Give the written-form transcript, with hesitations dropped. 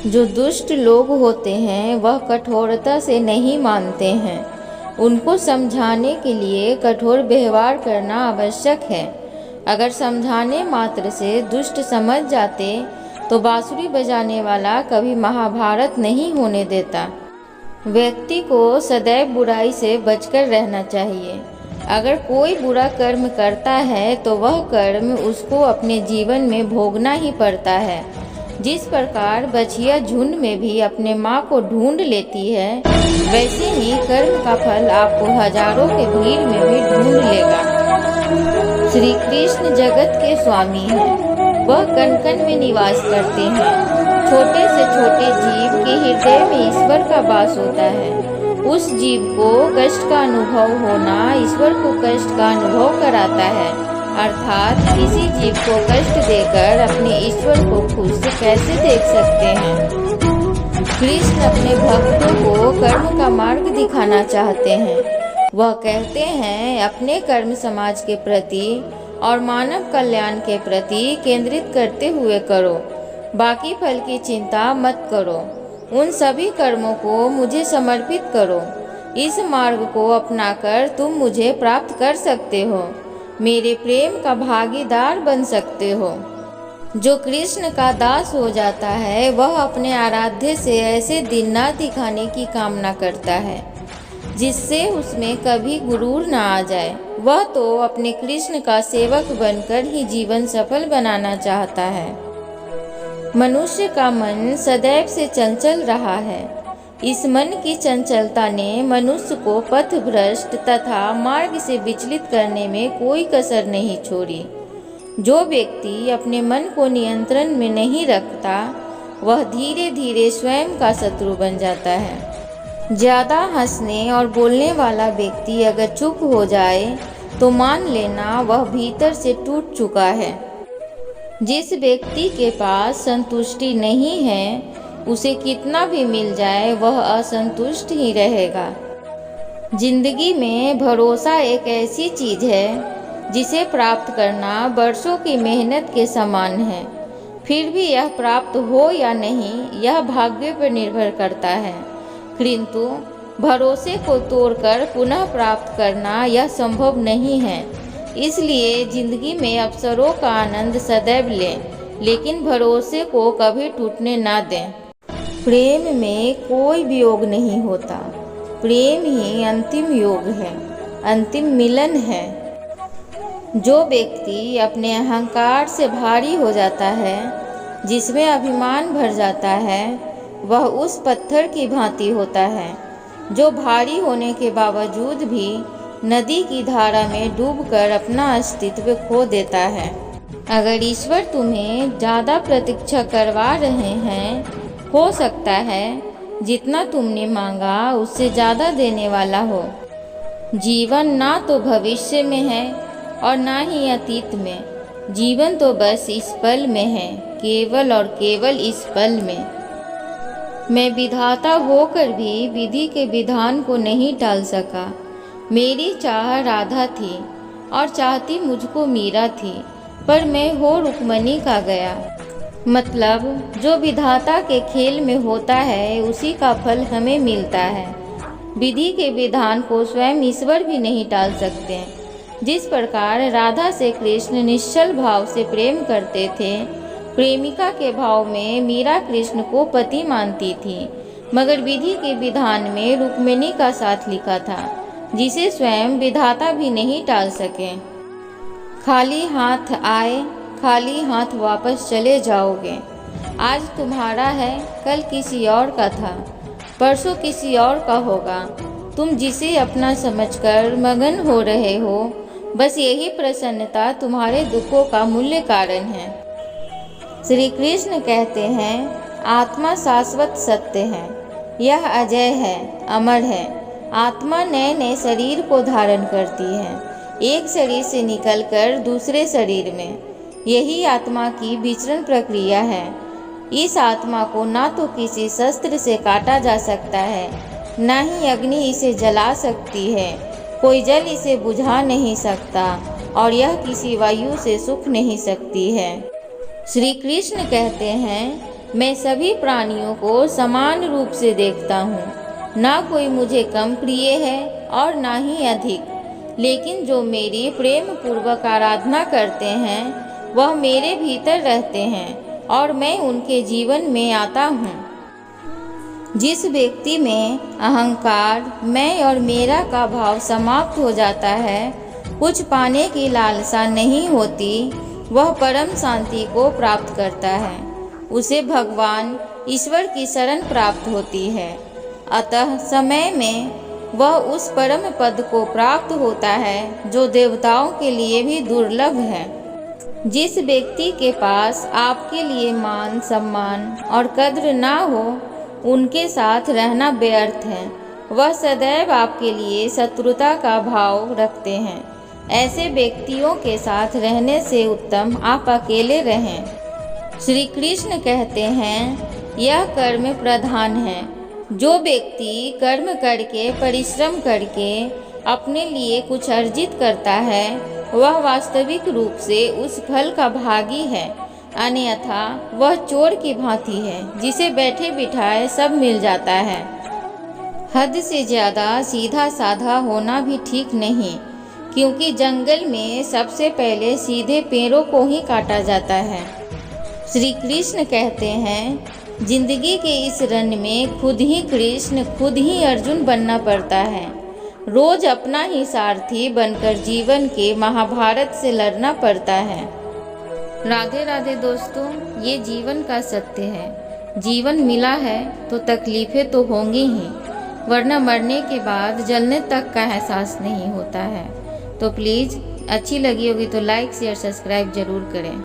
जो दुष्ट लोग होते हैं वह कठोरता से नहीं मानते हैं। उनको समझाने के लिए कठोर व्यवहार करना आवश्यक है। अगर समझाने मात्र से दुष्ट समझ जाते तो बांसुरी बजाने वाला कभी महाभारत नहीं होने देता। व्यक्ति को सदैव बुराई से बचकर रहना चाहिए। अगर कोई बुरा कर्म करता है तो वह कर्म उसको अपने जीवन में भोगना ही पड़ता है। जिस प्रकार बछिया झुंड में भी अपने माँ को ढूंढ लेती है, वैसे ही कर्म का फल आपको हजारों के भीड़ में भी ढूंढ लेगा। श्री कृष्ण जगत के स्वामी हैं। वह कण कण में निवास करते हैं। छोटे से छोटे जीव के हृदय में ईश्वर का वास होता है। उस जीव को कष्ट का अनुभव होना ईश्वर को कष्ट का अनुभव कराता है। अर्थात किसी जीव को कष्ट देकर अपने ईश्वर को खुश कैसे देख सकते हैं। कृष्ण अपने भक्तों को कर्म का मार्ग दिखाना चाहते हैं। वह कहते हैं, अपने कर्म समाज के प्रति और मानव कल्याण के प्रति केंद्रित करते हुए करो। बाकी फल की चिंता मत करो। उन सभी कर्मों को मुझे समर्पित करो। इस मार्ग को अपनाकर तुम मुझे प्राप्त कर सकते हो। मेरे प्रेम का भागीदार बन सकते हो। जो कृष्ण का दास हो जाता है वह अपने आराध्य से ऐसे दिन न दिखाने की कामना करता है जिससे उसमें कभी गुरूर न आ जाए। वह तो अपने कृष्ण का सेवक बनकर ही जीवन सफल बनाना चाहता है। मनुष्य का मन सदैव से चंचल रहा है। इस मन की चंचलता ने मनुष्य को पथभ्रष्ट तथा मार्ग से विचलित करने में कोई कसर नहीं छोड़ी। जो व्यक्ति अपने मन को नियंत्रण में नहीं रखता वह धीरे धीरे स्वयं का शत्रु बन जाता है। ज़्यादा हंसने और बोलने वाला व्यक्ति अगर चुप हो जाए तो मान लेना वह भीतर से टूट चुका है। जिस व्यक्ति के पास संतुष्टि नहीं है उसे कितना भी मिल जाए वह असंतुष्ट ही रहेगा। जिंदगी में भरोसा एक ऐसी चीज है जिसे प्राप्त करना वर्षों की मेहनत के समान है। फिर भी यह प्राप्त हो या नहीं यह भाग्य पर निर्भर करता है, किंतु भरोसे को तोड़कर पुनः प्राप्त करना यह संभव नहीं है। इसलिए जिंदगी में अवसरों का आनंद सदैव लें, लेकिन भरोसे को कभी टूटने ना दें। प्रेम में कोई वियोग नहीं होता। प्रेम ही अंतिम योग है, अंतिम मिलन है। जो व्यक्ति अपने अहंकार से भारी हो जाता है, जिसमें अभिमान भर जाता है, वह उस पत्थर की भांति होता है जो भारी होने के बावजूद भी नदी की धारा में डूबकर अपना अस्तित्व खो देता है। अगर ईश्वर तुम्हें ज़्यादा प्रतीक्षा करवा रहे हैं, हो सकता है जितना तुमने मांगा उससे ज़्यादा देने वाला हो। जीवन ना तो भविष्य में है और ना ही अतीत में। जीवन तो बस इस पल में है, केवल और केवल इस पल में। मैं विधाता होकर भी विधि के विधान को नहीं टाल सका। मेरी चाह राधा थी और चाहती मुझको मीरा थी, पर मैं हो रुक्मणी का गया। मतलब जो विधाता के खेल में होता है उसी का फल हमें मिलता है। विधि के विधान को स्वयं ईश्वर भी नहीं टाल सकते। जिस प्रकार राधा से कृष्ण निश्चल भाव से प्रेम करते थे, प्रेमिका के भाव में मीरा कृष्ण को पति मानती थी, मगर विधि के विधान में रुक्मिणी का साथ लिखा था, जिसे स्वयं विधाता भी नहीं टाल सके। खाली हाथ आए, खाली हाथ वापस चले जाओगे। आज तुम्हारा है, कल किसी और का था, परसों किसी और का होगा। तुम जिसे अपना समझकर मगन हो रहे हो, बस यही प्रसन्नता तुम्हारे दुखों का मूल्य कारण है। श्री कृष्ण कहते हैं, आत्मा शाश्वत सत्य है, यह अजय है, अमर है। आत्मा नए नए शरीर को धारण करती है, एक शरीर से निकलकर दूसरे शरीर में। यही आत्मा की विचरण प्रक्रिया है। इस आत्मा को ना तो किसी शस्त्र से काटा जा सकता है, ना ही अग्नि इसे जला सकती है। कोई जल इसे बुझा नहीं सकता और यह किसी वायु से सुख नहीं सकती है। श्री कृष्ण कहते हैं, मैं सभी प्राणियों को समान रूप से देखता हूँ। ना कोई मुझे कम प्रिय है और ना ही अधिक, लेकिन जो मेरी प्रेम पूर्वक आराधना करते हैं वह मेरे भीतर रहते हैं और मैं उनके जीवन में आता हूँ। जिस व्यक्ति में अहंकार, मैं और मेरा का भाव समाप्त हो जाता है, कुछ पाने की लालसा नहीं होती, वह परम शांति को प्राप्त करता है। उसे भगवान ईश्वर की शरण प्राप्त होती है। अतः समय में वह उस परम पद को प्राप्त होता है जो देवताओं के लिए भी दुर्लभ है। जिस व्यक्ति के पास आपके लिए मान, सम्मान और कद्र ना हो, उनके साथ रहना व्यर्थ है। वह सदैव आपके लिए शत्रुता का भाव रखते हैं। ऐसे व्यक्तियों के साथ रहने से उत्तम आप अकेले रहें। श्री कृष्ण कहते हैं, यह कर्म प्रधान है। जो व्यक्ति कर्म करके, परिश्रम करके अपने लिए कुछ अर्जित करता है, वह वास्तविक रूप से उस फल का भागी है। अन्यथा वह चोर की भांति है, जिसे बैठे बिठाए सब मिल जाता है। हद से ज़्यादा सीधा साधा होना भी ठीक नहीं, क्योंकि जंगल में सबसे पहले सीधे पेड़ों को ही काटा जाता है। श्री कृष्ण कहते हैं, जिंदगी के इस रन में खुद ही कृष्ण, खुद ही अर्जुन बनना पड़ता है। रोज अपना ही सारथी बनकर जीवन के महाभारत से लड़ना पड़ता है। राधे राधे दोस्तों, ये जीवन का सत्य है। जीवन मिला है तो तकलीफ़ें तो होंगी ही, वरना मरने के बाद जलने तक का एहसास नहीं होता है। तो प्लीज़ अच्छी लगी होगी तो लाइक, शेयर, सब्सक्राइब ज़रूर करें।